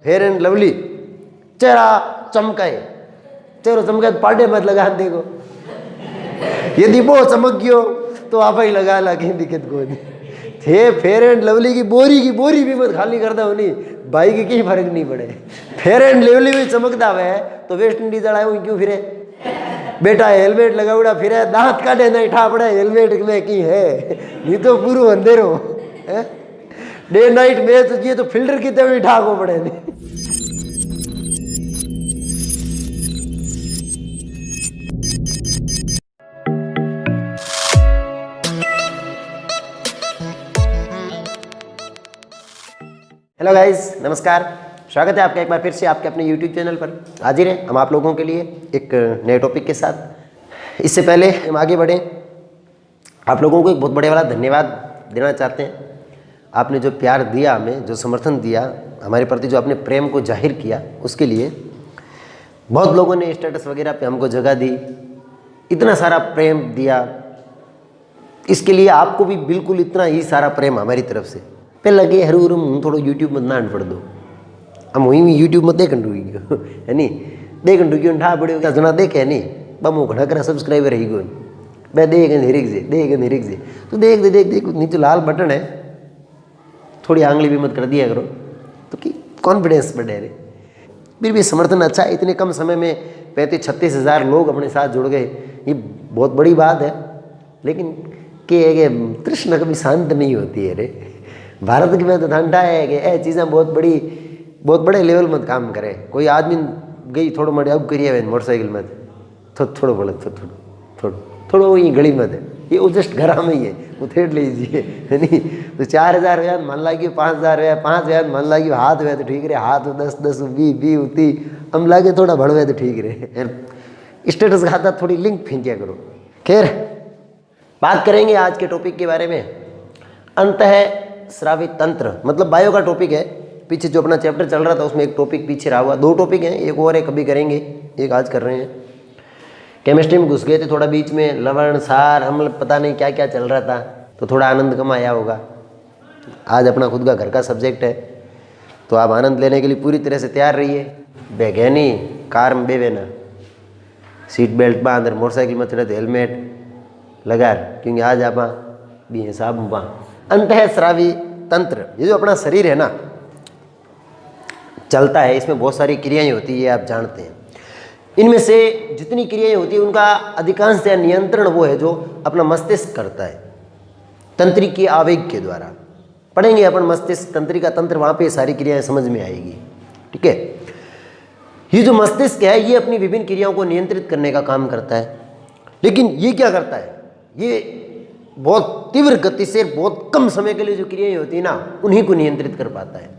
Fair and lovely चेहरा चमकाए, चेहरा चमकाए तो पार्टे मत लगा देखो, यदि वो चमक गयो तो आप ही लगा ला, कहीं दिक्कत को नहीं थे। फेयर एंड लवली की बोरी भी मत खाली कर दो नहीं भाई की कहीं फर्क नहीं पड़े। फेयर एंड लवली भी चमकता हुआ तो वेस्ट इंडीज वाला है क्यों फिरे बेटा, हेलमेट लगावड़ा फिरे, दांत काटे नहीं ठा पड़े हेलमेट में की है, नहीं तो पूरा अंधेरो है। डे नाइट मैच ये तो फिल्टर की तरह ठा को पड़े नहीं। हेलो गाइस, नमस्कार, स्वागत है आपका एक बार फिर से आपके अपने YouTube चैनल पर। हाजिर हैं हम आप लोगों के लिए एक नए टॉपिक के साथ। इससे पहले हम आगे बढ़ें, आप लोगों को एक बहुत बड़े वाला धन्यवाद देना चाहते हैं। आपने जो प्यार दिया हमें, जो समर्थन दिया हमारे प्रति, जो आपने प्रेम को जाहिर किया, उसके लिए बहुत लोगों ने स्टेटस वगैरह पे हमको जगह दी, इतना सारा प्रेम दिया, इसके लिए आपको भी बिल्कुल इतना ही सारा प्रेम हमारी तरफ से। पे लगे हरू हूँ थोड़ा यूट्यूब में ना पड़ दो, हम वहीं भी यूट्यूब में देख गयो है नहीं, देख गयो ठा पड़े जना देखे नहीं बमो घड़ा करा सब्सक्राइबर ही गो मैं देख निरिक से तो देख नीचे लाल बटन है, थोड़ी आंगली भी मत कर दिया करो तो कि कॉन्फिडेंस बढ़े रहे। फिर भी समर्थन अच्छा है, इतने कम समय में 35-36 हज़ार लोग अपने साथ जुड़ गए, ये बहुत बड़ी बात है। लेकिन कि तृष्णा कभी शांत नहीं होती है रे। भारत की में तो ठंडा है कि ये चीज़ें बहुत बड़े लेवल में काम करे। कोई आदमी गई थोड़ा मोटे अब करिए मोटरसाइकिल में थोड़ा बोले थोड़ा वही गली में है, ये वो जस्ट घर में ही है, वो थेट लीजिए है नहीं। तो 4,000 व्याज मन लागी, 5,000 व्याज 5 व्याज मन लागी, हाथ व्याज तो ठीक रहे, हाथ 10 20 उती हम लागे थोड़ा बढ़वे तो ठीक रहे। स्टेटस खाता थोड़ी लिंक फेंकिया करो। खैर, बात करेंगे आज के टॉपिक के बारे में। अंतःस्रावी तंत्र मतलब बायो का टॉपिक है। पीछे जो अपना चैप्टर चल रहा था उसमें एक टॉपिक पीछे रहा हुआ, 2 टॉपिक हैं, एक और है कभी करेंगे, एक आज कर रहे हैं। केमिस्ट्री में घुस गए थे थोड़ा बीच में, लवण सार अम्ल पता नहीं क्या क्या चल रहा था, तो थोड़ा आनंद कम आया होगा। आज अपना खुद का घर का सब्जेक्ट है, तो आप आनंद लेने के लिए पूरी तरह से तैयार रहिए। बैगैनी कार में बेवे ना, सीट बेल्ट बांध, मोटरसाइकिल में चढ़े तो हेलमेट लगा, क्योंकि आज आप भी हिसाब में। अंतःस्रावी तंत्र, ये जो अपना शरीर है ना चलता है, इसमें बहुत सारी क्रियाएं होती है, आप जानते हैं। इनमें से जितनी क्रियाएं होती है उनका अधिकांश या नियंत्रण वो है जो अपना मस्तिष्क करता है, तंत्रिकीय आवेग के द्वारा। पढ़ेंगे अपन मस्तिष्क तंत्रिका तंत्र, वहाँ पे सारी क्रियाएं समझ में आएगी, ठीक है। ये जो मस्तिष्क है ये अपनी विभिन्न क्रियाओं को नियंत्रित करने का काम करता है। लेकिन ये क्या करता है, ये बहुत तीव्र गति से बहुत कम समय के लिए जो क्रियाएं होती है ना उन्हीं को नियंत्रित कर पाता है।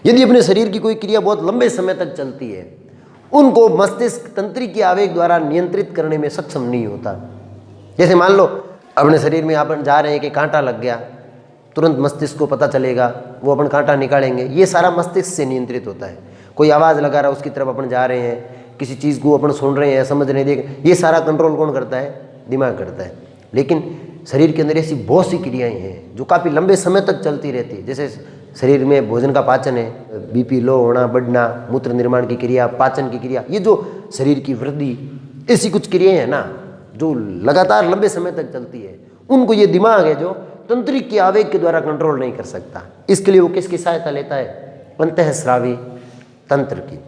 यदि अपने शरीर की कोई क्रिया बहुत लंबे समय तक चलती है, उनको मस्तिष्क तंत्रिकीय आवेग द्वारा नियंत्रित करने में सक्षम नहीं होता। जैसे मान लो अपने शरीर में अपन जा रहे हैं कि कांटा लग गया, तुरंत मस्तिष्क को पता चलेगा, वो अपन कांटा निकालेंगे, ये सारा मस्तिष्क से नियंत्रित होता है। कोई आवाज़ लगा रहा है उसकी तरफ अपन जा रहे हैं, किसी चीज़ को अपन सुन रहे हैं, समझ रहे हैं, देख, ये सारा कंट्रोल कौन करता है, दिमाग करता है। लेकिन शरीर के अंदर ऐसी बहुत सी क्रियाएं हैं जो काफ़ी लंबे समय तक चलती रहती है। जैसे शरीर में भोजन का पाचन है, बीपी लो होना बढ़ना, मूत्र निर्माण की क्रिया, पाचन की क्रिया, ये जो शरीर की वृद्धि, ऐसी कुछ क्रियाएं हैं ना जो लगातार लंबे समय तक चलती है, उनको ये दिमाग है जो तंत्रिक के आवेग के द्वारा कंट्रोल नहीं कर सकता। इसके लिए वो किसकी सहायता लेता है, अंतःस्रावी तंत्र की।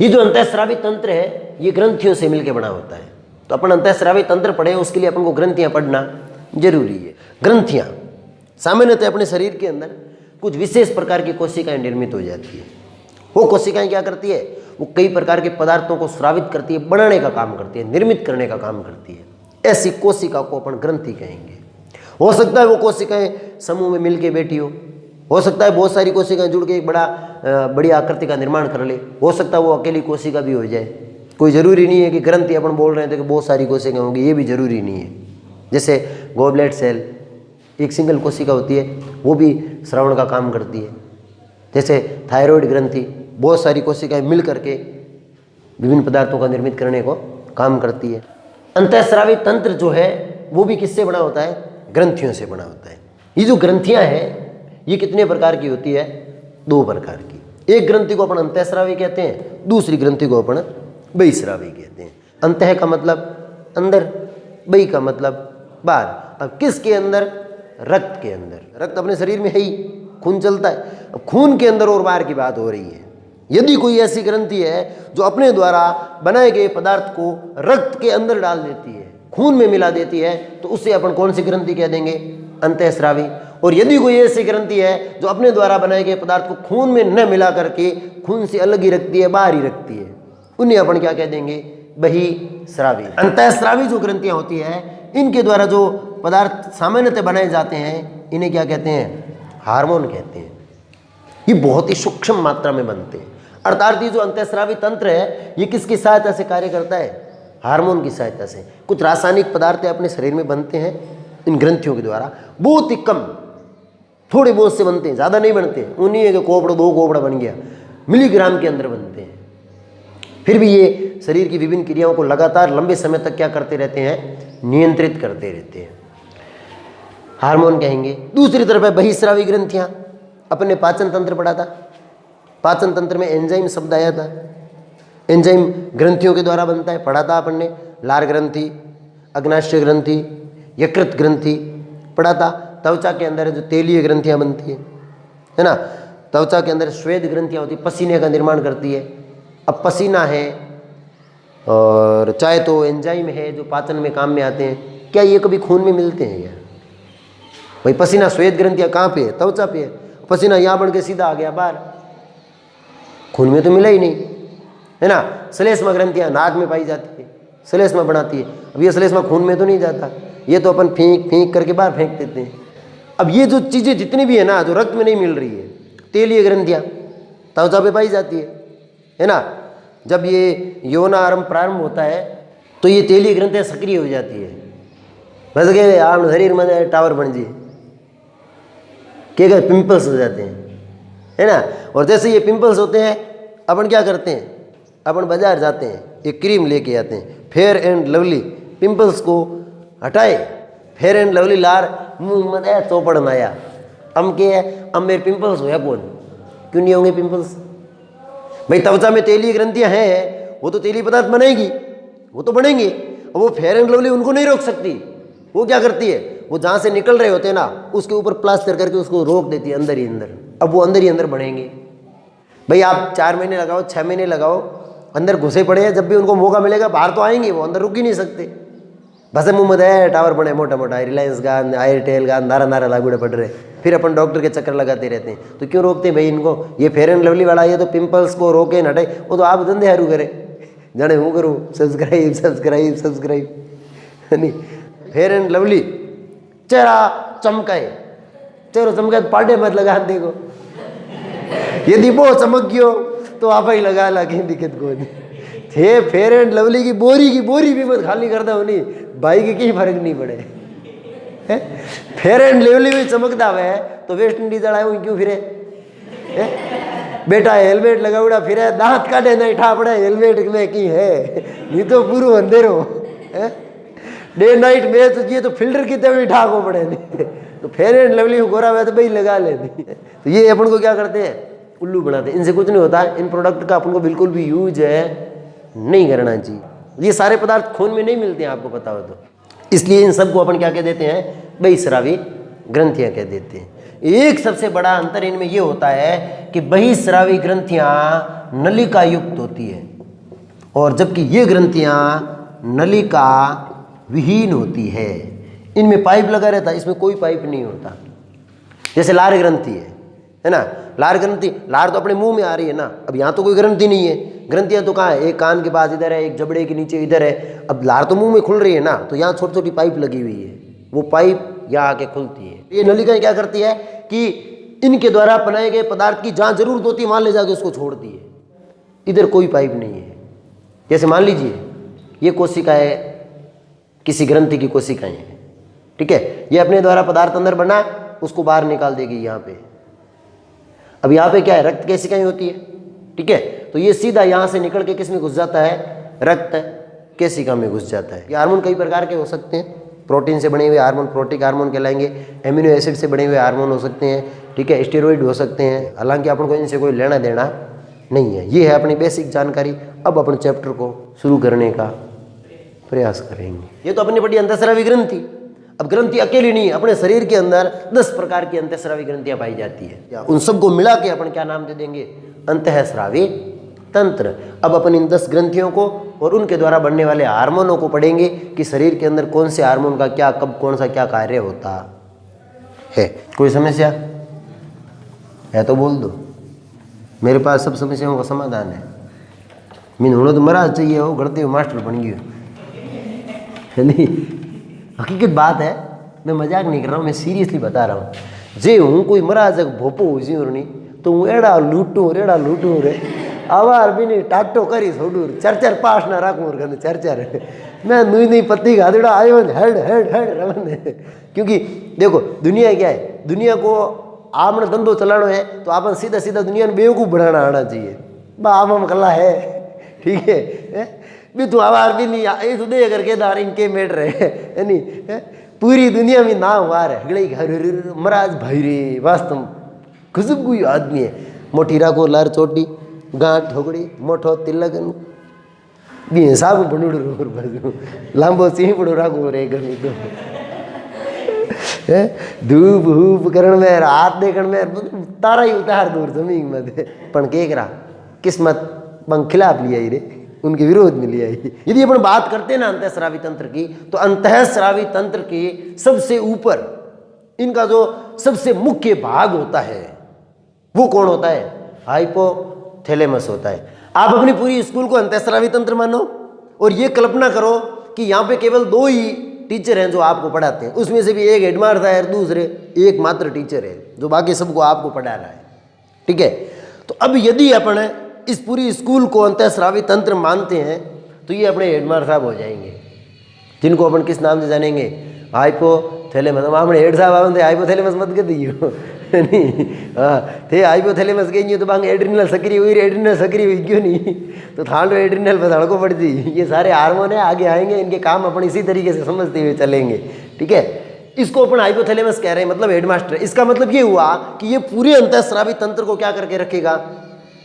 ये जो अंतःस्रावी तंत्र है ये ग्रंथियों से मिलकर बना होता है। तो अपन अंतःस्रावी तंत्र पढ़े, उसके लिए अपन को ग्रंथियाँ पढ़ना जरूरी है। ग्रंथियाँ सामान्यतः अपने शरीर के अंदर कुछ विशेष प्रकार की कोशिकाएं निर्मित हो जाती है। वो कोशिकाएं क्या करती है, वो कई प्रकार के पदार्थों को स्रावित करती है, बनाने का काम करती है, निर्मित करने का काम करती है। ऐसी कोशिका को अपन ग्रंथि कहेंगे। हो सकता है वो कोशिकाएं समूह में मिलके बैठी हो सकता है बहुत सारी कोशिकाएं जुड़ के एक बड़ी आकृति का निर्माण कर ले, हो सकता है वो अकेली कोशिका भी हो जाए। कोई ज़रूरी नहीं है कि ग्रंथि अपन बोल रहे थे कि बहुत सारी कोशिकाएं होंगी, ये भी जरूरी नहीं है। जैसे गोब्लेट सेल एक सिंगल कोशिका होती है, वो भी श्रवण का काम करती है। जैसे थायराइड ग्रंथि बहुत सारी कोशिकाएं मिल करके विभिन्न पदार्थों का निर्मित करने को काम करती है। अंतःस्रावी तंत्र जो है वो भी किससे बना होता है, ग्रंथियों से बना होता है। ये जो ग्रंथियां हैं ये कितने प्रकार की होती है, 2 प्रकार की। एक ग्रंथि को अपन अंतःस्रावी कहते हैं, दूसरी ग्रंथि को अपन बहिस्रावी कहते हैं। अंतः का मतलब अंदर, बहि का मतलब बाहर। अब किसके अंदर? रक्त के अंदर। रक्त अपने शरीर में है ही, खून चलता है। अब खून के अंदर और बाहर की बात हो रही है। यदि कोई ऐसी ग्रंथि है जो अपने द्वारा बनाए गए पदार्थ को रक्त के अंदर डाल देती है, खून में मिला देती है, तो उससे अपन कौन सी ग्रंथि कह देंगे? अंतःस्रावी। और यदि कोई ऐसी ग्रंथि है जो अपने द्वारा बनाए गए पदार्थ को खून में न मिला करके खून से अलग ही रखती है, बाहर ही रखती है, उन्हें अपन क्या कह देंगे? बहिस्रावी। अंतःस्रावी जो ग्रंथियां होती है, इनके द्वारा जो पदार्थ सामान्यतः बनाए जाते हैं, इन्हें क्या कहते हैं? हार्मोन कहते हैं। ये बहुत ही सूक्ष्म मात्रा में बनते हैं। अर्थात ये जो अंतःस्रावी तंत्र है, ये किसकी सहायता से कार्य करता है? हार्मोन की सहायता से। कुछ रासायनिक पदार्थ अपने शरीर में बनते हैं इन ग्रंथियों के द्वारा, बहुत ही कम, थोड़े बहुत से बनते हैं, ज़्यादा नहीं बनते। उन्हीं एक कोपड़ा, 2 कोपड़ा बन गया, मिलीग्राम के अंदर बनते हैं। फिर भी ये शरीर की विभिन्न क्रियाओं को लगातार लंबे समय तक क्या करते रहते हैं? नियंत्रित करते रहते हैं। हार्मोन कहेंगे। दूसरी तरफ है बहिस्रावी ग्रंथियां। अपने पाचन तंत्र पढ़ा था, पाचन तंत्र में एंजाइम शब्द आया था। एंजाइम ग्रंथियों के द्वारा बनता है, पढ़ा था अपन ने। लार ग्रंथि, अग्नाशय ग्रंथि, यकृत ग्रंथि पढ़ा था। त्वचा के अंदर जो तेलीय ग्रंथियां बनती है ना, त्वचा के अंदर श्वेत ग्रंथियां होती है, पसीने का निर्माण करती है। अब पसीना है और चाहे तो एंजाइम है जो पाचन में काम में आते हैं, क्या ये कभी खून में मिलते हैं क्या? भाई पसीना, श्वेत ग्रंथियां कहाँ पे है? त्वचा पे है। पसीना यहाँ बढ़ के सीधा आ गया बाहर, खून में तो मिला ही नहीं, है ना। श्लेष्मा ग्रंथियां नाक में पाई जाती है, श्लेष्मा बनाती है। अब ये श्लेष्मा खून में तो नहीं जाता, ये तो अपन फेंक करके बाहर फेंक देते हैं। अब ये जो चीज़ें जितनी भी है ना, जो रक्त में नहीं मिल रही है, तेलीय ग्रंथियां त्वचा पे पाई जाती है ना। जब ये यौन आरंभ प्रारंभ होता है तो ये तेलीय ग्रंथियां सक्रिय हो जाती है। बस गए आप शरीर में टावर बन जी क्या, पिंपल्स हो जाते हैं, है ना। और जैसे ये पिंपल्स होते हैं, अपन क्या करते हैं? अपन बाजार जाते हैं, एक क्रीम लेके आते हैं, फेयर एंड लवली, पिंपल्स को हटाए। फेयर एंड लवली लार मुँह में चौपड़ माया, अब क्या है? अब मेरे पिंपल्स होया कौन? क्यों नहीं होंगे पिंपल्स? भाई त्वचा में तेलीय ग्रंथियां हैं, वो तो तेलीय पदार्थ बनाएगी, वो तो बनेंगे। अब वो फेयर एंड लवली उनको नहीं रोक सकती। वो क्या करती है? वो जहाँ से निकल रहे होते हैं ना, उसके ऊपर प्लास्टर करके उसको रोक देती है अंदर ही अंदर। अब वो अंदर ही अंदर बढ़ेंगे। भाई आप 4 महीने लगाओ, 6 महीने लगाओ, अंदर घुसे पड़े हैं, जब भी उनको मौका मिलेगा बाहर तो आएंगे, वो अंदर रुक ही नहीं सकते। बस मुँह में टावर बने मोटा मोटा, रिलायंस का, एयरटेल का, नारा नारा लागूड़े पड़ रहे, फिर अपन डॉक्टर के चक्कर लगाते रहते हैं। तो क्यों रोकते हैं भाई इनको? ये फेयर एंड लवली वाला, ये तो पिंपल्स को रोके न हटाए, वो तो आप धंधे हरू करे, जाने हूँ करूँ, सब्सक्राइब सब्सक्राइब सब्सक्राइब, नहीं। फेयर एंड लवली चेहरा चमकाए, चेहरा चमकाए पार्टे मत लगा देखो, यदि वो चमक गयो तो आप ही लगा लगे, दिक्कत को थे। फेयर एंड लवली की बोरी भी मत खाली कर दो, नहीं भाई की कहीं फर्क नहीं पड़े। फेयर एंड लवली भी चमकता है तो वेस्ट इंडीज आया हुई क्यों फिरे? बेटा हेलमेट लगाउड़ा फिरे, दांत काटे नहीं ठा पड़े हेलमेट में की है, नहीं तो पूरा अंधेरो डे नाइट मैच चाहिए तो फिल्टर की तरह ठाको पड़े नहीं। तो फेयर एंड लवली गोरा हुआ तो भाई लगा लेती। तो ये अपन को क्या करते हैं? उल्लू बनाते हैं। इनसे कुछ नहीं होता, इन प्रोडक्ट का अपन को बिल्कुल भी यूज है नहीं करना चाहिए। ये सारे पदार्थ खून में नहीं मिलते हैं, आपको पता हो तो, इसलिए इन सबको अपन क्या कह देते हैं? बहिस्रावी ग्रंथियां कह देते हैं। एक सबसे बड़ा अंतर इनमें ये होता है कि बहिस्रावी ग्रंथियां नलिका युक्त होती है, और जबकि ये ग्रंथियां नलिका विहीन होती है। इनमें पाइप लगा रहता है, इसमें कोई पाइप नहीं होता। जैसे लार ग्रंथि है ना, लार ग्रंथि, लार तो अपने मुंह में आ रही है ना, अब यहाँ तो कोई ग्रंथि नहीं है। ग्रंथियाँ तो कहाँ है? एक कान के पास इधर है, एक जबड़े के नीचे इधर है। अब लार तो मुंह में खुल रही है ना, तो यहाँ छोटी छोटी पाइप लगी हुई है, वो पाइप यहाँ आके खुलती है। ये नलिकाएं क्या करती है कि इनके द्वारा बनाए गए पदार्थ की जहाँ जरूरत होती है वहाँ ले जाके उसको छोड़ती है। इधर कोई पाइप नहीं है। जैसे मान लीजिए ये कोशिका है, किसी ग्रंथि की कोशिकाएं हैं, ठीक है, ये अपने द्वारा पदार्थ अंदर बना, उसको बाहर निकाल देगी यहाँ पे। अब यहाँ पे क्या है? रक्त केशिकाएं होती है, ठीक है, तो ये सीधा यहाँ से निकल के किस में घुस जाता है? रक्त केशिका में घुस जाता है। ये हार्मोन कई प्रकार के हो सकते हैं। प्रोटीन से बने हुए हार्मोन प्रोटीक हार्मोन कहलाएंगे, एमिनो एसिड से बने हुए हार्मोन हो सकते हैं, ठीक है, स्टेरॉइड हो सकते हैं, हालांकि अपन को इनसे कोई लेना देना नहीं है। ये है अपनी बेसिक जानकारी। अब अपन चैप्टर को शुरू करने का प्रयास करेंगे। ये तो अपनी बड़ी अंतःस्रावी ग्रंथि। अब ग्रंथि अकेली नहीं, अपने शरीर के अंदर 10 प्रकार की अंतःस्रावी ग्रंथियां पाई जाती है। उन सबको मिला के अपन क्या नाम दे देंगे? अंतःस्रावी तंत्र। अब अपन इन 10 ग्रंथियों को और उनके द्वारा बनने वाले हार्मोनों को पढ़ेंगे कि शरीर के अंदर कौन से हार्मोन का क्या, कब कौन सा क्या कार्य होता है। कोई समस्या है तो बोल दो, मेरे पास सब समस्याओं का समाधान है। मीन होना तो महाराज चाहिए हो, गढ़ते हुए मास्टर बन गए नहीं, हकीकत बात है, मैं मजाक नहीं कर रहा हूँ, मैं सीरियसली बता रहा हूँ। जे हूँ कोई महाराज भोपो हो नहीं तो हूँ रेड़ा लूटूँ रे आवार भी नहीं टाटो करी छोड़ू, 4 पास ना राखूँ 4 मैं नहीं पत्ती घाधड़ा आयो हेड हेड हेड रवन। क्योंकि देखो दुनिया क्या है, दुनिया को आपने धंधो चलाना है तो आपने सीधा सीधा दुनिया में बेवकूफ़ बनाना आना चाहिए। आम कला है, ठीक है भी तू आवार भी नहीं ये तो दे करके दार इनके मेट रहे नहीं पूरी दुनिया में नाम वार है गड़े घर महाराज भाई रे वास्तव खुशब कोई आदमी है। मोटीरा को लार चोटी गांठ ठोकड़ी मोठो तिलगन बी हिसाब बनू लांबो सिंह पड़ो राखो रे गमी तो धूप हूप करण में हाथ देखण में तारा ही उतार दूर जमीन में पण के करा किस्मत बंग खिलाफ लिया रे, उनके विरोध में लिया ही। यदि अपन बात करते हैं ना अंतःस्रावी तंत्र की, तो अंतःस्रावी तंत्र के सबसे ऊपर इनका जो सबसे मुख्य भाग होता है वो कौन होता है? हाइपोथैलेमस होता है। आप अपनी पूरी स्कूल को अंतःस्रावी तंत्र मानो और ये कल्पना करो कि यहाँ पे केवल 2 ही टीचर हैं जो आपको पढ़ाते हैं, उसमें से भी एक हेडमास्टर है और दूसरे एकमात्र टीचर है जो बाकी सबको आपको पढ़ा रहा है, ठीक है। तो अब यदि अपन इस पूरी स्कूल को अंतःस्रावी तंत्र मानते हैं तो ये अपने हेडमास्टर साहब हो जाएंगे, जिनको अपन किस नाम से जानेंगे? हाइपोथैलेमस। हमने हेड साहब आवे हाइपोथैलेमस मत कर दियो नहीं, हाँ थे हाइपोथैलेमस गई तो बांग एड्रिनल सक्रिय हुई, एड्रिनल सक्रिय हुई क्यों नहीं तो थांड एड्रिनल पर धड़को पड़ती। ये सारे हार्मोन है, आगे आएंगे, इनके काम अपन इसी तरीके से समझते हुए चलेंगे, ठीक है। इसको अपन हाइपोथैलेमस कह रहे हैं, मतलब हेडमास्टर। इसका मतलब ये हुआ कि ये पूरे अंतःस्रावी तंत्र को क्या करके रखेगा?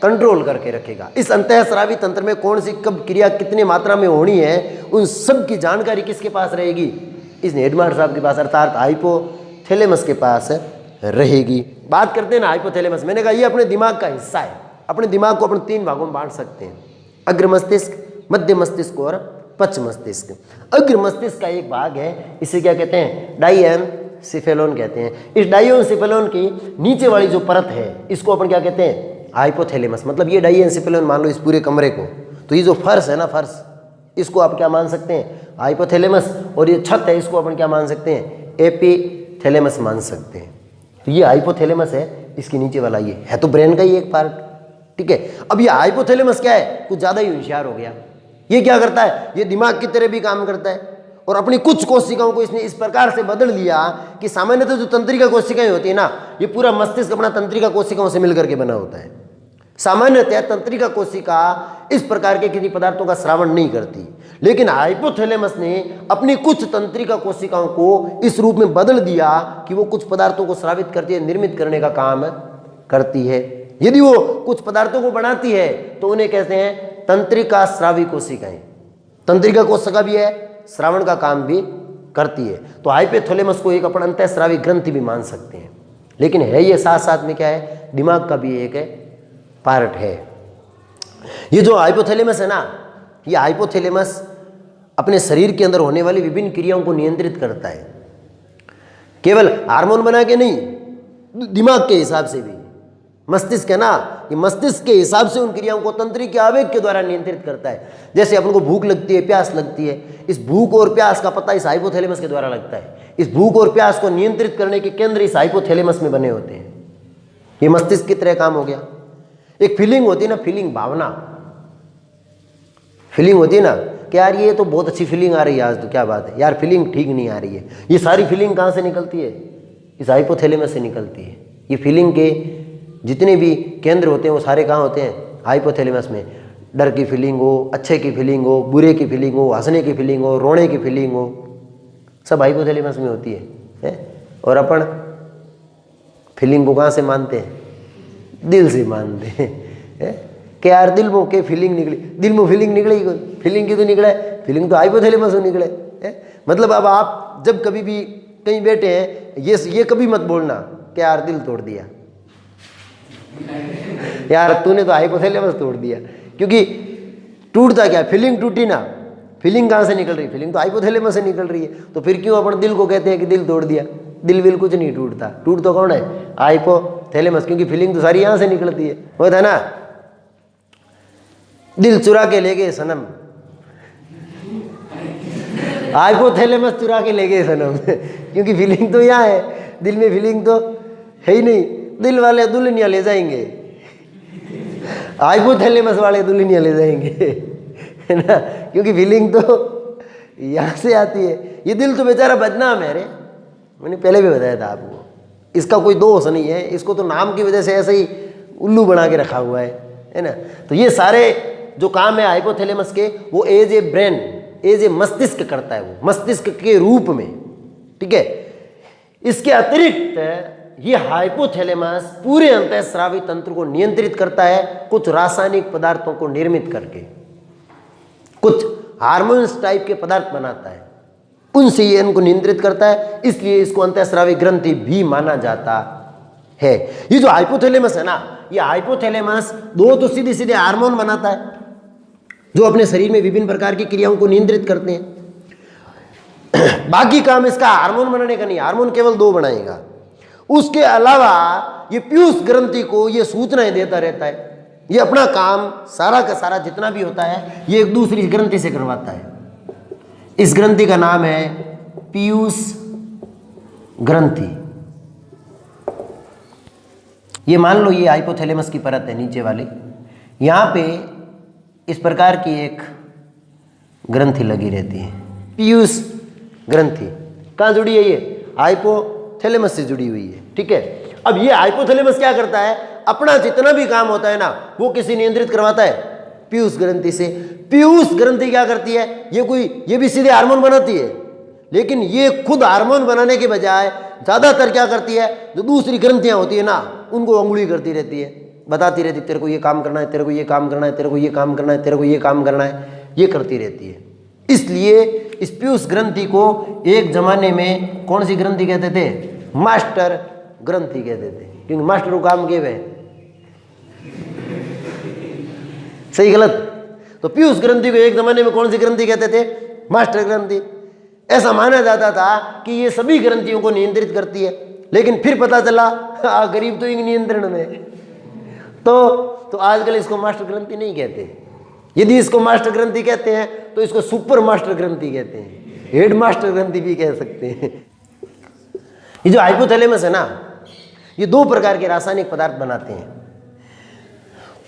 कंट्रोल करके रखेगा। इस अंतःस्रावी तंत्र में कौन सी कब क्रिया कितनी मात्रा में होनी है, उन सब की जानकारी किसके पास रहेगी? इस हेडमास्टर साहब के पास, अर्थात हाइपोथैलेमस के पास रहेगी। बात करते हैं ना हाइपोथैलेमस, मैंने कहा ये अपने दिमाग का हिस्सा है। अपने दिमाग को अपन 3 भागों में बांट सकते हैं, अग्र मस्तिष्क, मध्य मस्तिष्क और पश्च मस्तिष्क। अग्र मस्तिष्क का एक भाग है, इसे क्या कहते हैं? डाइएनसेफेलोन कहते हैं। इस डाइएनसेफेलोन की नीचे वाली जो परत है इसको अपन क्या कहते हैं? हाइपोथैलेमस। मतलब ये डाइएनसेफेलोन मान लो इस पूरे कमरे को, तो ये जो फर्श है ना, फर्श, इसको आप क्या मान सकते हैं? हाइपोथैलेमस। और ये छत है, इसको अपन क्या मान सकते हैं? एपिथैलेमस मान सकते हैं। तो ये हाइपोथैलेमस है, इसके नीचे वाला ये है तो ब्रेन का ही एक पार्ट, ठीक है। अब ये हाइपोथैलेमस क्या है? कुछ ज़्यादा ही होशियार हो गया। ये क्या करता है? ये दिमाग की तरह भी काम करता है और अपनी कुछ कोशिकाओं को इसने इस प्रकार से बदल लिया कि सामान्यतः जो तंत्रिका कोशिकाएं होती है ना, ये पूरा मस्तिष्क अपना तंत्रिका कोशिकाओं से मिलकर के बना होता है। सामान्यतः तंत्रिका कोशिका इस प्रकार के किसी पदार्थों का श्रावण नहीं करती, लेकिन हाइपोथैलेमस ने अपनी कुछ तंत्रिका कोशिकाओं को इस रूप में बदल दिया कि वो कुछ पदार्थों को स्रावित करती है, निर्मित करने का काम करती है। यदि वो कुछ पदार्थों को बनाती है तो उन्हें कहते हैं तंत्रिका स्रावी कोशिकाएं। तंत्रिका कोशिका भी है, श्रावण का काम भी करती है। तो हाइपोथैलेमस को एक अपन अंतःस्रावी ग्रंथि भी मान सकते हैं, लेकिन है ये साथ साथ में क्या है? दिमाग का भी एक पार्ट है। ये जो हाइपोथैलेमस है ना, ये हाइपोथैलेमस अपने शरीर के अंदर होने वाली विभिन्न क्रियाओं को नियंत्रित करता है, केवल हार्मोन बना के नहीं, दिमाग के हिसाब से भी। मस्तिष्क है ना, ये मस्तिष्क के हिसाब से उन क्रियाओं को तंत्रिका आवेग के द्वारा नियंत्रित करता है। जैसे अपन को भूख लगती है, प्यास लगती है, इस भूख और प्यास का पता इस हाइपोथैलेमस के द्वारा लगता है। इस भूख और प्यास को नियंत्रित करने के केंद्र इस हाइपोथैलेमस में बने होते हैं। ये मस्तिष्क की तरह काम हो गया। एक फीलिंग होती है ना, फीलिंग, भावना, फीलिंग होती है ना कि यार ये तो बहुत अच्छी फीलिंग आ रही है आज, तो क्या बात है यार, फीलिंग ठीक नहीं आ रही है। ये सारी फीलिंग कहाँ से निकलती है? इस हाइपोथैलेमस से निकलती है। ये फीलिंग के जितने भी केंद्र होते हैं वो सारे कहाँ होते हैं? हाइपोथैलेमस में। डर की फीलिंग हो, अच्छे की फीलिंग हो, बुरे की फीलिंग हो, हंसने की फीलिंग हो, रोने की फीलिंग हो, सब हाइपोथैलेमस में होती है। और अपन फीलिंग को कहाँ से मानते हैं? दिल से मानते हैं कि यार दिल में के फीलिंग निकली, दिल में फीलिंग निकलेगी कोई? फीलिंग की तो निकला है, फीलिंग तो हाइपोथैलेमस से निकले मतलब अब आप जब कभी भी कहीं बैठे हैं, ये कभी मत बोलना कि यार दिल तोड़ दिया, यार तूने तो हाइपोथैलेमस तोड़ दिया, क्योंकि टूटता क्या? फीलिंग टूटी ना, फीलिंग कहाँ से निकल रही? फीलिंग तो हाइपोथैलेमस से निकल रही है। तो फिर क्यों अपन दिल को कहते हैं कि दिल तोड़ दिया? दिल विल कुछ नहीं टूटता, टूट तो कौन है? हाइपोथैलेमस, क्योंकि फीलिंग तो सारी यहाँ से निकलती है। होता है ना, दिल चुरा के ले गए सनम, हाइपोथैलेमस चुरा के ले गए सनम क्योंकि फीलिंग तो यहाँ है, दिल में फीलिंग तो है ही नहीं। दिल वाले दुल्हनिया ले जाएंगे, हाइपोथैलेमस वाले दुल्हनिया ले जाएंगे है ना, क्योंकि फीलिंग तो यहाँ से आती है। ये दिल तो बेचारा बदनाम है रे, मैंने पहले भी बताया था आपको, इसका कोई दोष नहीं है, इसको तो नाम की वजह से ऐसे ही उल्लू बना के रखा हुआ है ना। तो ये सारे जो काम है हाइपोथैलेमस के, वो as a brain, as a मस्तिष्क करता है, वो मस्तिष्क के रूप में, ठीक है। इसके अतिरिक्त ये हाइपोथैलेमस पूरे अंतःस्रावी तंत्र को नियंत्रित करता है, कुछ रासायनिक पदार्थों को निर्मित करके, कुछ हार्मोन्स टाइप के पदार्थ बनाता है, उनसे ये इनको नियंत्रित करता है, इसलिए इसको अंतःस्रावी ग्रंथि भी माना जाता है। ये जो हाइपोथैलेमस है ना, ये हाइपोथैलेमस दो तो सीधे सीधे हार्मोन बनाता है जो अपने शरीर में विभिन्न प्रकार की क्रियाओं को नियंत्रित करते हैं। बाकी काम इसका हार्मोन बनाने का नहीं, हार्मोन केवल दो बनाएगा। उसके अलावा ये पीयूष ग्रंथि को ये सूचनाएं देता रहता है, ये अपना काम सारा का सारा जितना भी होता है ये एक दूसरी ग्रंथि से करवाता है। इस ग्रंथि का नाम है पीयूष ग्रंथि। ये मान लो ये हाइपोथैलेमस की परत है नीचे वाली, यहाँ पे इस प्रकार की एक ग्रंथि लगी रहती है, पीयूष ग्रंथि। कहाँ जुड़ी है? ये हाइपोथैलेमस से जुड़ी हुई है, ठीक है। अब ये हाइपोथैलेमस क्या करता है? अपना जितना भी काम होता है ना, वो किसी नियंत्रित करवाता है? पीयूष ग्रंथि से। पीयूष ग्रंथि क्या करती है? ये भी सीधे हार्मोन बनाती है, लेकिन ये खुद हार्मोन बनाने के बजाय ज़्यादातर क्या करती है, जो दूसरी ग्रंथियाँ होती है ना, उनको अंगुली करती रहती है, बताती रहती है तेरे को ये काम करना है, तेरे को ये काम करना है, तेरे को ये काम करना है, तेरे को ये काम करना है, ये करती रहती है। इसलिए इस पीयूष ग्रंथि को एक जमाने में कौन सी ग्रंथि कहते थे? मास्टर ग्रंथि कहते थे, क्योंकि मास्टर को काम किए हुए। सही गलत? तो पीयूष ग्रंथि को एक जमाने में कौन सी ग्रंथि कहते थे? मास्टर ग्रंथि। ऐसा माना जाता था कि ये सभी ग्रंथियों को नियंत्रित करती है, लेकिन फिर पता चला गरीब तो एक नियंत्रण में, तो आजकल इसको मास्टर ग्रंथि नहीं कहते। यदि इसको मास्टर ग्रंथि कहते हैं तो इसको सुपर मास्टर ग्रंथि कहते हैं, हेड मास्टर ग्रंथि भी कह सकते हैं। ये जो हाइपोथैलेमस है ना, ये दो प्रकार के रासायनिक पदार्थ बनाते हैं,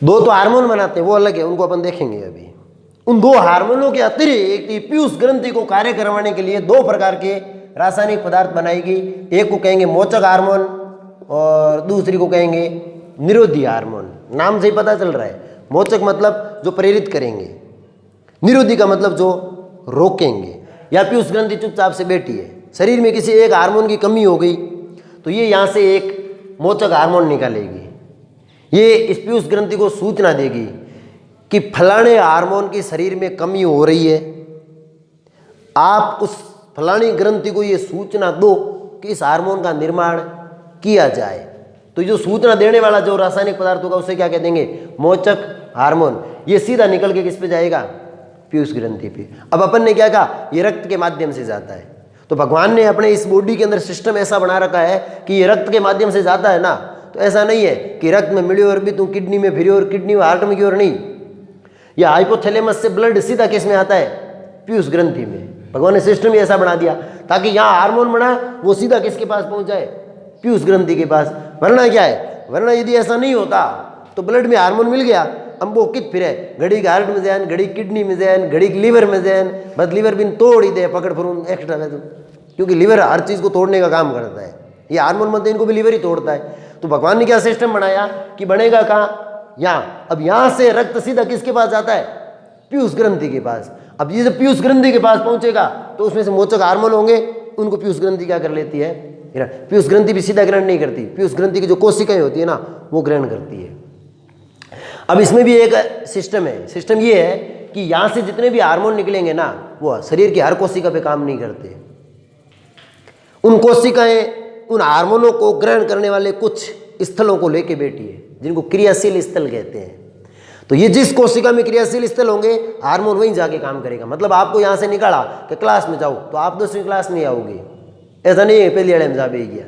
दो तो हार्मोन बनाते हैं, वो अलग है, उनको अपन देखेंगे अभी। उन दो हार्मोनों के अतिरिक्त पीयूष ग्रंथि को कार्य करवाने के लिए दो प्रकार के रासायनिक पदार्थ बनाएगी। एक को कहेंगे मोचक हार्मोन और दूसरी को कहेंगे निरोधी हार्मोन। नाम से ही पता चल रहा है, मोचक मतलब जो प्रेरित करेंगे, निरोधी का मतलब जो रोकेंगे। या पीयूष ग्रंथि चुपचाप से बैठी है, शरीर में किसी एक हार्मोन की कमी हो गई तो ये यहाँ से एक मोचक हार्मोन निकालेगी, ये इस पीयूष ग्रंथि को सूचना देगी कि फलाने हार्मोन की शरीर में कमी हो रही है। आप उस फलानी ग्रंथि को ये सूचना दो कि इस हार्मोन का निर्माण किया जाए, तो जो सूचना देने वाला जो रासायनिक पदार्थ होगा उसे क्या कह देंगे? मोचक हार्मोन। ये सीधा निकल के किस पे जाएगा? पीयूष ग्रंथि पे। अब अपन ने क्या कहा? ये रक्त के माध्यम से जाता है। तो भगवान ने अपने इस बॉडी के अंदर सिस्टम ऐसा बना रखा है कि ये रक्त के माध्यम से जाता है ना, तो ऐसा नहीं है कि रक्त में मिली और भी तू किडनी में फिरी और किडनी में हार्ट में की और नहीं। यह हाइपोथैलेमस से ब्लड सीधा किस में आता है? पीयूष ग्रंथि में। भगवान ने सिस्टम ही ऐसा बना दिया ताकि यहाँ हार्मोन बना वो सीधा किसके पास पहुंच जाए? पीयूष ग्रंथि के पास। वरना क्या है? वरना यदि ऐसा नहीं होता तो ब्लड में हार्मोन मिल गया, अब वो कित फिरे, घड़ी के हार्ट में जाए, घड़ी किडनी में जाए, घड़ी लीवर में जाए, बस लीवर भी तोड़ ही दे पकड़ फरून एक्स्ट्रा है तो, क्योंकि लीवर हर चीज़ को तोड़ने का काम करता है। ये हार्मोन मत इनको भी लीवर ही तोड़ता है। तो भगवान ने क्या सिस्टम बनाया कि बनेगा कहाँ? यहाँ। अब यहाँ से रक्त सीधा किसके पास जाता है? पीयूष ग्रंथि के पास। अब ये जब पीयूष ग्रंथि के पास पहुँचेगा तो उसमें से मोचक हार्मोन होंगे, उनको पीयूष ग्रंथि क्या कर लेती है? पीयूष ग्रंथि भी सीधा ग्रहण नहीं करती, पीयूष ग्रंथि की जो कोशिकाएं होती है ना वो ग्रहण करती है। अब इसमें भी एक सिस्टम है, सिस्टम ये है कि यहाँ से जितने भी हार्मोन निकलेंगे ना वो शरीर की हर कोशिका पे काम नहीं करते। उन कोशिकाएं उन हार्मोनों को ग्रहण करने वाले कुछ स्थलों को लेके बैठी है, जिनको क्रियाशील स्थल कहते हैं। तो ये जिस कोशिका में क्रियाशील स्थल होंगे हार्मोन वहीं जाके काम करेगा। मतलब आपको यहाँ से निकाला कि क्लास में जाओ तो आप 10वीं क्लास में आओगे, ऐसा नहीं है पहली अड़े में जा बैठ गया,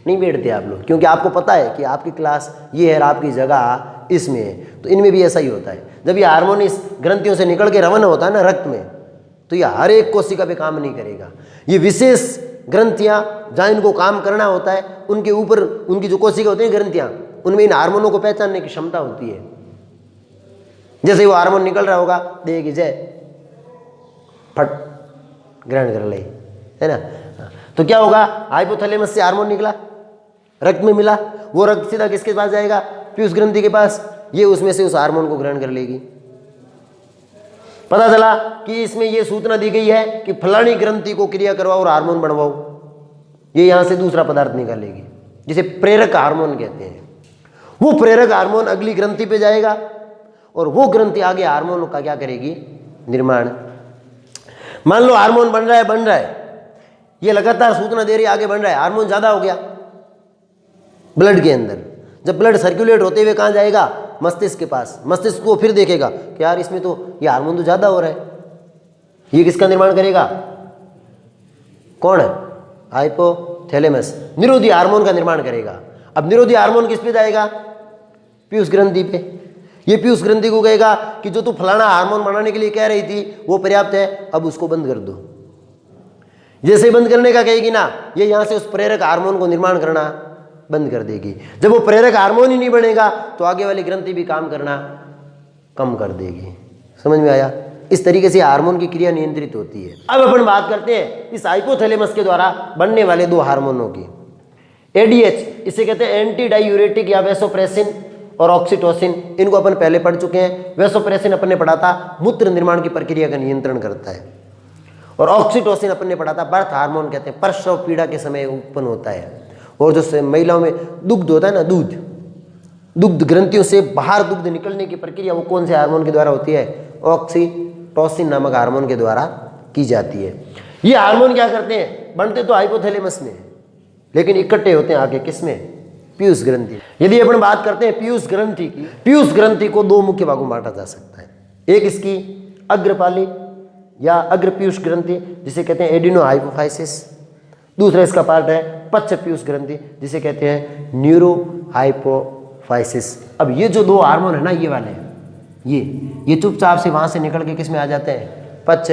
नहीं बैठते आप लोग, क्योंकि आपको पता है कि आपकी क्लास ये है, आपकी जगह इसमें है। तो इनमें भी ऐसा ही होता है, जब ये हार्मोन इस ग्रंथियों से निकल के रवाना होता है ना रक्त में, तो ये हर एक कोशिका पे काम नहीं करेगा। ये विशेष ग्रंथियाँ जहाँ इनको काम करना होता है उनके ऊपर उनकी जो कोशिका होती है ग्रंथियाँ, उनमें इन हार्मोनों को पहचानने की क्षमता होती है। जैसे वो हार्मोन निकल रहा होगा देगी जय फट ग्रहण कर ले, है ना। तो क्या होगा, हाइपोथैलेमस से हार्मोन निकला, रक्त में मिला, वो रक्त सीधा किसके पास जाएगा, पीयूष ग्रंथि के पास, ये उसमें से उस हार्मोन को ग्रहण कर लेगी। पता चला कि इसमें ये सूचना दी गई है कि फलानी ग्रंथि को क्रिया करवाओ और हार्मोन बनवाओ, ये यहाँ से दूसरा पदार्थ निकालेगी जिसे प्रेरक हार्मोन कहते हैं। वो प्रेरक हार्मोन अगली ग्रंथि पे जाएगा और वो ग्रंथि आगे हार्मोन का क्या करेगी, निर्माण। मान लो हार्मोन बन रहा है, ये लगातार सूचना दे रही है आगे बन रहा है, हार्मोन ज़्यादा हो गया ब्लड के अंदर, जब ब्लड सर्कुलेट होते हुए कहाँ जाएगा, मस्तिष्क के पास। मस्तिष्क को फिर देखेगा कि यार इसमें तो ये हार्मोन तो ज़्यादा हो रहा है, ये किसका निर्माण करेगा, कौन है, हाइपोथैलेमस, निरोधी हार्मोन का निर्माण करेगा। अब निरोधी हार्मोन किस पे जाएगा, पीयूष ग्रंथि पे। ये पीयूष ग्रंथि को कहेगा कि जो तू फलाना हार्मोन बनाने के लिए कह रही थी वो पर्याप्त है, अब उसको बंद कर दो। जैसे बंद करने का कहेगी ना, ये यहाँ से उस प्रेरक हार्मोन को निर्माण करना बंद कर देगी। जब वो प्रेरक हार्मोन ही नहीं बनेगा तो आगे वाली ग्रंथि भी काम करना कम कर देगी। समझ में आया। इस तरीके से हार्मोन की क्रिया नियंत्रित होती है। अब अपन बात करते हैं इस हाइपोथैलेमस के द्वारा बनने वाले दो हार्मोनों की। एडीएच, इसे कहते हैं एंटी डायूरेटिक या वैसोप्रेसिन, और ऑक्सीटोसिन, इनको अपन पहले पढ़ चुके हैं। वैसोप्रेसिन अपन ने पढ़ा था मूत्र निर्माण की प्रक्रिया का नियंत्रण करता है, और ऑक्सीटोसिन अपन ने पढ़ा था बर्थ हार्मोन कहते हैं, प्रसव पीड़ा के समय उत्पन्न होता है। और जो महिलाओं में दुग्ध होता है ना, दुग्ध ग्रंथियों से बाहर दुग्ध निकलने की प्रक्रिया वो कौन से हार्मोन के द्वारा होती है, ऑक्सीटोसिन नामक हार्मोन के द्वारा की जाती है। ये हार्मोन क्या करते हैं, बनते तो हाइपोथैलेमस में लेकिन इकट्ठे होते हैं आगे किसमें, पीयूष ग्रंथि। यदि अपन बात करते हैं पीयूष ग्रंथि की, पीयूष ग्रंथि को दो मुख्य भागों में बांटा जा सकता है। एक इसकी अग्रपाली या अग्र पीयूष ग्रंथि जिसे कहते हैं एडिनो हाइपोफाइसिस, दूसरा इसका पार्ट है पश्च पीयूष ग्रंथि जिसे कहते हैं न्यूरो हाइपोफाइसिस। अब ये जो दो हार्मोन है ना, ये वाले ये चुपचाप से वहां से निकल के किस में आ जाते हैं, पश्च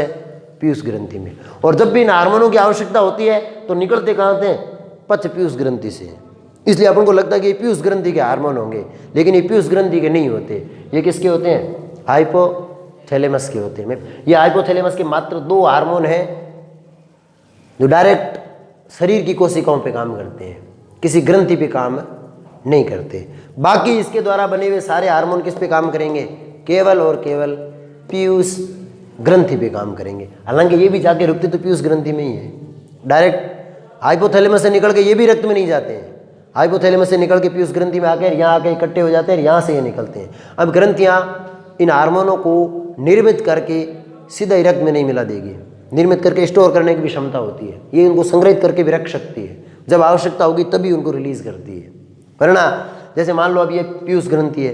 पीयूष ग्रंथि में। और जब भी इन हार्मोनों की आवश्यकता होती है तो निकलते कहाँ थे, पश्च पीयूष ग्रंथि से। इसलिए अपन को लगता है कि ये पीयूष ग्रंथि के हार्मोन होंगे, लेकिन ये पीयूष ग्रंथि के नहीं होते। ये किसके होते हैं, हाइपोथैलेमस के होते हैं। ये हाइपोथैलेमस के मात्र दो हार्मोन हैं जो डायरेक्ट शरीर की कोशिकाओं पे काम करते हैं, किसी ग्रंथि पे काम नहीं करते। बाकी इसके द्वारा बने हुए सारे हार्मोन किस पे काम करेंगे, केवल और केवल पीयूष ग्रंथि पे काम करेंगे। हालांकि ये भी जाके रुकते तो पीयूष ग्रंथि में ही है, डायरेक्ट हाइपोथैलेमस से निकल के ये भी रक्त में नहीं जाते हैं, हाइपोथैलेमस से निकल के पीयूष ग्रंथि में आकर यहाँ आके इकट्ठे हो जाते हैं, यहाँ से ये निकलते हैं। अब ग्रंथियाँ इन हार्मोनों को निर्मित करके सीधा ही रक्त में नहीं मिला देगी, निर्मित करके स्टोर करने की भी क्षमता होती है। ये इनको संग्रहित करके भी रख सकती है, जब आवश्यकता होगी तभी उनको रिलीज करती है। वरना जैसे मान लो अब ये पीयूष ग्रंथि है,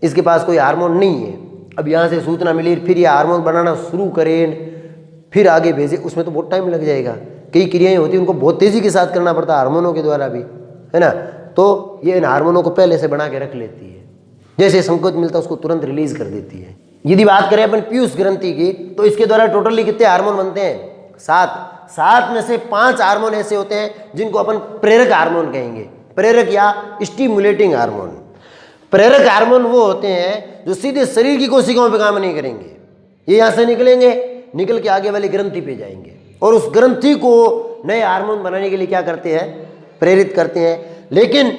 इसके पास कोई हार्मोन नहीं है, अब यहाँ से सूचना मिली फिर ये हार्मोन बनाना शुरू करें फिर आगे भेजे, उसमें तो बहुत टाइम लग जाएगा। कई क्रियाएं होती हैं उनको बहुत तेज़ी के साथ करना पड़ता है हार्मोनों के द्वारा भी, है ना। तो ये इन हार्मोनों को पहले से बना के रख लेती है, जैसे संकोच मिलता है उसको तुरंत रिलीज कर देती है। यदि बात करें अपन पीयूष ग्रंथि की तो इसके द्वारा टोटली कितने हार्मोन बनते हैं, 7 में से 5 हार्मोन ऐसे होते हैं जिनको अपन प्रेरक हार्मोन कहेंगे, प्रेरक या स्टिमुलेटिंग हार्मोन। प्रेरक हार्मोन वो होते हैं जो सीधे शरीर की कोशिकाओं पे काम नहीं करेंगे, ये यहाँ से निकलेंगे, निकल के आगे वाली ग्रंथि पे जाएंगे और उस ग्रंथि को नए हार्मोन बनाने के लिए क्या करते हैं, प्रेरित करते हैं। लेकिन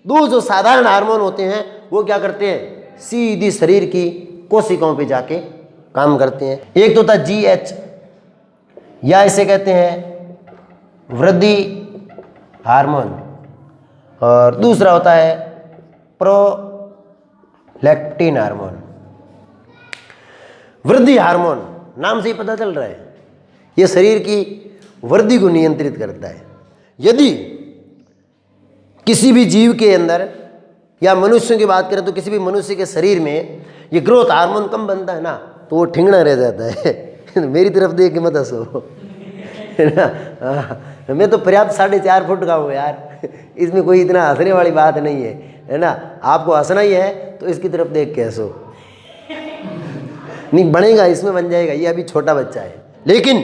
दो जो साधारण हार्मोन होते हैं वो क्या करते हैं, सीधी शरीर की कोशिकाओं पे जाके काम करते हैं। एक तो था GH या इसे कहते हैं वृद्धि हार्मोन, और दूसरा होता है प्रोलैक्टिन हार्मोन। वृद्धि हार्मोन, नाम से ही पता चल रहा है, ये शरीर की वृद्धि को नियंत्रित करता है। यदि किसी भी जीव के अंदर या मनुष्यों की बात करें तो किसी भी मनुष्य के शरीर में ये ग्रोथ हार्मोन कम बनता है ना, तो वो ठिंगना रह जाता है। मेरी तरफ देख के मत हंसो, है ना। मैं तो पर्याप्त 4.5 फुट का हूँ यार, इसमें कोई इतना हंसने वाली बात नहीं है ना। आपको हंसना ही है तो इसकी तरफ देख के हंसो, नहीं बनेगा, इसमें बन जाएगा। ये अभी छोटा बच्चा है, लेकिन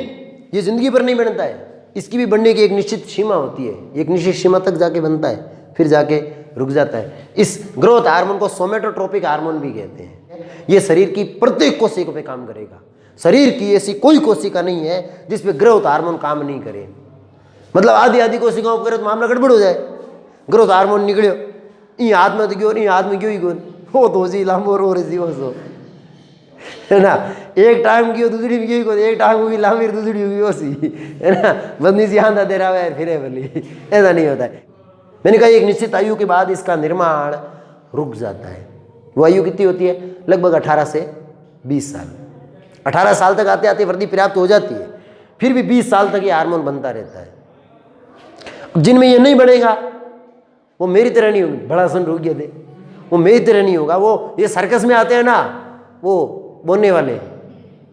ये जिंदगी भर नहीं बनता है, इसकी भी बनने की एक निश्चित सीमा होती है, एक निश्चित सीमा तक जाके बनता है, फिर जाके रुक जाता है। इस ग्रोथ हार्मोन को सोमेटोट्रोपिक हार्मोन भी कहते हैं। ये शरीर की प्रत्येक कोशिका पे काम करेगा। शरीर की ऐसी कोई कोशिका नहीं है जिस पे ग्रोथ हार्मोन काम नहीं करे। मतलब आधी कोशिकाओं पर करे तो मामला गड़बड़ हो जाए। ग्रोथ हार्मोन निकलियो, ये हाथ में क्यों नहीं, हाथ में क्यों ही कौन हो तो जी लांबो रो रही हो सो, है ना। एक टाइम की दूसरी में क्यों, एक टाइम भी लांबी दूसरी हुई हो सी, है ना। बंदी सी आंधा दे रहा है फिर बोली, ऐसा नहीं होता है। मैंने कहा एक निश्चित आयु के बाद इसका निर्माण रुक जाता है। वो आयु कितनी होती है? लगभग 18 से 20 साल। 18 साल तक आते आते वृद्धि पर्याप्त हो जाती है, फिर भी 20 साल तक ये हार्मोन बनता रहता है। अब जिनमें ये नहीं बढ़ेगा वो मेरी तरह नहीं होगी, बड़ा सन रुक गया थे, वो मेरी तरह नहीं होगा। वो ये सर्कस में आते हैं ना, वो बोलने वाले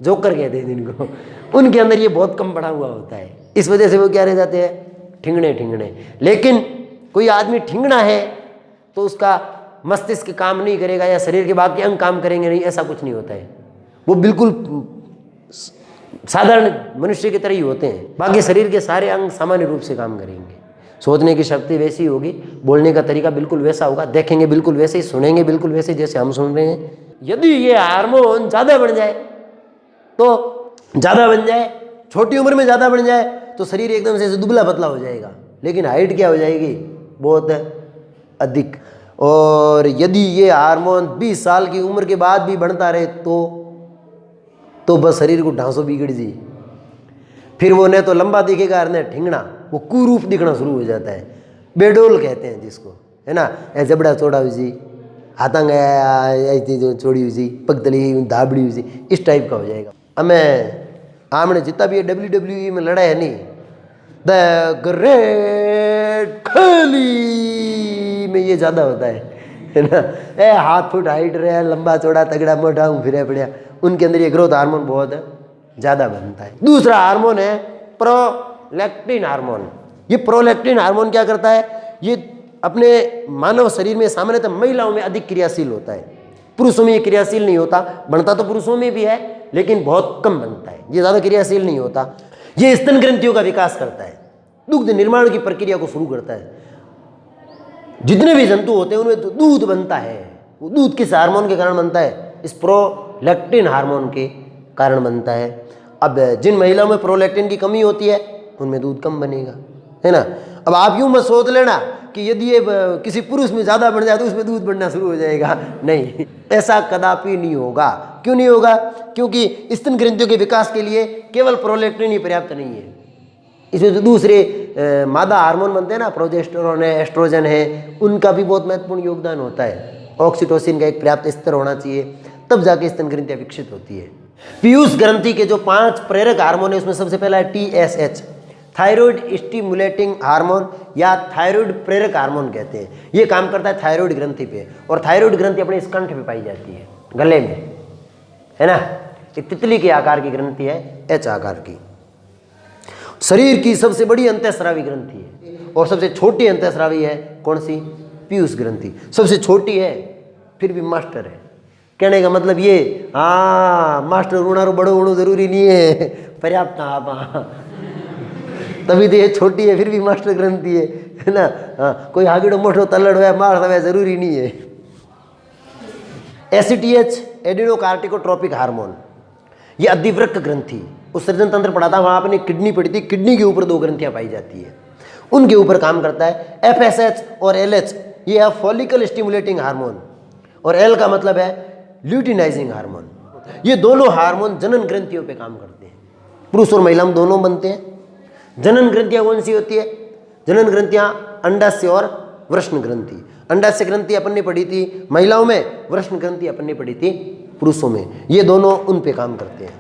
जोकर कहते हैं जिनको, उनके अंदर ये बहुत कम बढ़ा हुआ होता है। इस वजह से वो क्या रह जाते हैं? ठिंगने। लेकिन कोई आदमी ठिंगना है तो उसका मस्तिष्क काम नहीं करेगा या शरीर के बाकी अंग काम करेंगे नहीं, ऐसा कुछ नहीं होता है। वो बिल्कुल साधारण मनुष्य की तरह ही होते हैं। बाकी शरीर के सारे अंग सामान्य रूप से काम करेंगे। सोचने की शक्ति वैसी होगी, बोलने का तरीका बिल्कुल वैसा होगा, देखेंगे बिल्कुल वैसे ही, सुनेंगे बिल्कुल वैसे जैसे हम सुन रहे हैं। यदि ये हार्मोन ज़्यादा बढ़ जाए तो ज़्यादा बन जाए, छोटी उम्र में ज़्यादा बढ़ जाए तो शरीर एकदम से दुबला पतला हो जाएगा, लेकिन हाइट क्या हो जाएगी? बहुत अधिक। और यदि ये हार्मोन 20 साल की उम्र के बाद भी बढ़ता रहे तो बस शरीर को ढांसो बिगड़ जी, फिर वो न तो लंबा दिखेगा न ठिंगना, वो कुरूप दिखना शुरू हो जाता है। बेडोल कहते हैं जिसको, है ना। ए जबड़ा चौड़ा हुई जी, हाथांग ऐसी जो चौड़ी हुई जी, पगतली धाबड़ी हुई जी, इस टाइप का हो जाएगा। हमें हमने जितना भी WWE में लड़ा है नहीं, द ग्रेट खली में ये ज़्यादा होता है ना। ए हाथ फुट हाइट रहे, लंबा चौड़ा तगड़ा मोटा हूँ फिर पड़िया, उनके अंदर ये ग्रोथ हार्मोन बहुत ज़्यादा बनता है। दूसरा हार्मोन है प्रोलैक्टिन हार्मोन। ये प्रोलैक्टिन हार्मोन क्या करता है? ये अपने मानव शरीर में सामान्यतः महिलाओं में अधिक क्रियाशील होता है, पुरुषों में ये क्रियाशील नहीं होता। बनता तो पुरुषों में भी है लेकिन बहुत कम बनता है, ये ज़्यादा क्रियाशील नहीं होता। ये स्तन ग्रंथियों का विकास करता है, दुग्ध निर्माण की प्रक्रिया को शुरू करता है। जितने भी जंतु होते हैं उनमें तो दूध बनता है, वो दूध किस हार्मोन के कारण बनता है? इस प्रोलैक्टिन हार्मोन के कारण बनता है। अब जिन महिलाओं में प्रोलैक्टिन की कमी होती है उनमें दूध कम बनेगा, है ना। अब आप यूं मत सोच लेना कि यदि ये किसी पुरुष में ज़्यादा बढ़ जाए तो उसमें दूध बढ़ना शुरू हो जाएगा, नहीं, ऐसा कदापि नहीं होगा। क्यों नहीं होगा? क्योंकि स्तन ग्रंथियों के विकास के लिए केवल प्रोलैक्टिन ही पर्याप्त नहीं है, इसमें जो दूसरे मादा हार्मोन बनते हैं ना, प्रोजेस्टेरोन है, एस्ट्रोजन है, उनका भी बहुत महत्वपूर्ण योगदान होता है। ऑक्सीटोसिन का एक पर्याप्त स्तर होना चाहिए, तब जाके स्तन ग्रंथियाँ विकसित होती है। पीयूष ग्रंथि के जो 5 प्रेरक हार्मोन है उसमें सबसे पहला है TSH, थायराइड स्टिमुलेटिंग हार्मोन या थायराइड प्रेरक हार्मोन कहते हैं। ये काम करता है थायराइड ग्रंथि पे, और थायराइड ग्रंथि अपने स्कंठ पे पाई जाती है, गले में, है ना। एक तितली के आकार की ग्रंथि है, H आकार की। शरीर की सबसे बड़ी अंतःस्रावी ग्रंथि है और सबसे छोटी अंतःस्रावी है कौन सी? पीयूष ग्रंथि। सबसे छोटी है फिर भी मास्टर है। कहने का मतलब ये, हाँ मास्टर उड़ारो बड़ो उड़ो जरूरी नहीं है, पर्याप्त आप तभी तो ये छोटी है फिर भी मास्टर ग्रंथि है ना। हाँ, कोई आगेड़ो मोटो तल्लड़ है मार समय जरूरी नहीं है। ACTH एडिनोकार्टिकोट्रोपिक हार्मोन, ये अधिवृक्क ग्रंथि, उत्सर्जन तंत्र पढ़ा था वहाँ अपनी किडनी पड़ी थी, किडनी के ऊपर 2 ग्रंथियाँ पाई जाती है, उनके ऊपर काम करता है। FSH और LH ये है फॉलिकल स्टिमुलेटिंग हार्मोन, और L का मतलब है ल्यूटिनाइजिंग हार्मोन। ये दोनों हार्मोन जनन ग्रंथियों पे काम करते हैं, पुरुष और महिला में दोनों बनते हैं। जनन ग्रंथियाँ कौन सी होती है? जनन ग्रंथियाँ अंडाशय और वृषण ग्रंथि। अंडाशय ग्रंथि अपन ने पढ़ी थी महिलाओं में, वृषण ग्रंथि अपन ने पढ़ी थी पुरुषों में। ये दोनों उन पे काम करते हैं।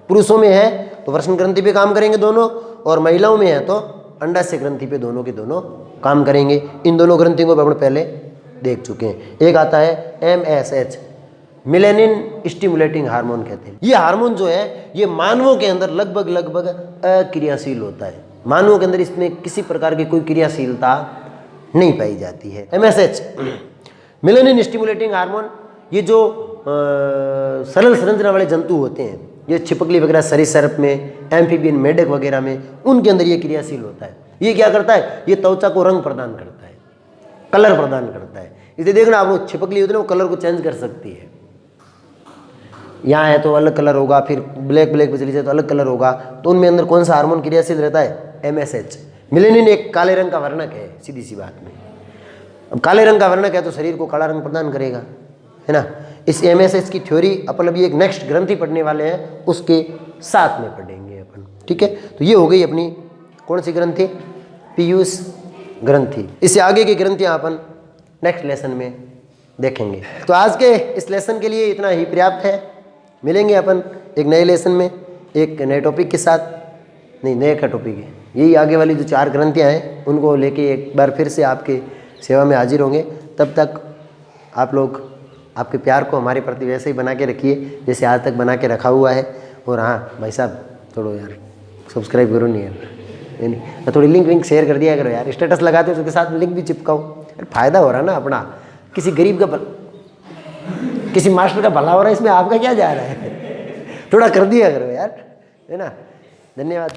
पुरुषों में है तो वृषण ग्रंथि पे काम करेंगे दोनों, और महिलाओं में है तो अंडाशय ग्रंथि पे दोनों के दोनों काम करेंगे। इन दोनों ग्रंथियों को अपन पहले देख चुके हैं। एक आता है MSH, मेलेनिन स्टिमुलेटिंग हार्मोन कहते हैं। ये हार्मोन जो है ये मानवों के अंदर लगभग अक्रियाशील होता है। मानवों के अंदर इसमें किसी प्रकार की कोई क्रियाशीलता नहीं पाई जाती है। MSH मेलेनिन स्टिमुलेटिंग हार्मोन, ये जो सरल संरचना वाले जंतु होते हैं, ये छिपकली वगैरह सरीसृप में, एम्फीबियन, मेढक वगैरह में, उनके अंदर ये क्रियाशील होता है। ये क्या करता है, ये त्वचा को रंग प्रदान करता है, कलर प्रदान करता है। इसे देखना, आप वो छिपकली होती है ना, वो कलर को चेंज कर सकती है। यहाँ है तो अलग कलर होगा, फिर ब्लैक पे चली जाए तो अलग कलर होगा। तो उनमें अंदर कौन सा हार्मोन क्रियाशील रहता है, MSH। मेलेनिन एक काले रंग का वर्णक है, सीधी सी बात में। अब काले रंग का वर्णक है तो शरीर को काला रंग प्रदान करेगा, है ना। इस MSH की थ्योरी अपन अभी एक नेक्स्ट ग्रंथि पढ़ने वाले हैं, उसके साथ में पढ़ेंगे अपन, ठीक है। तो ये हो गई अपनी कौन सी ग्रंथि, पीयूष ग्रंथि। इससे आगे की ग्रंथियाँ अपन नेक्स्ट लेसन में देखेंगे। तो आज के इस लेसन के लिए इतना ही पर्याप्त है। मिलेंगे अपन एक नए लेसन में एक नए टॉपिक के साथ। नहीं, नए का टॉपिक है यही, आगे वाली जो 4 ग्रंथियाँ हैं उनको लेके एक बार फिर से आपके सेवा में हाजिर होंगे। तब तक आप लोग आपके प्यार को हमारे प्रति वैसे ही बना के रखिए जैसे आज तक बना के रखा हुआ है। और हाँ भाई साहब, थोड़ा यार सब्सक्राइब करो, नहीं यार, नहीं थोड़ी लिंक विंक शेयर कर दिया करो यार। स्टेटस लगाते हो तो उसके साथ में लिंक भी चिपकाओ यार, फायदा हो रहा है ना अपना। किसी गरीब का किसी मास्टर का भला हो रहा है, इसमें आपका क्या जा रहा है। थोड़ा कर दिया करो यार, है ना। धन्यवाद।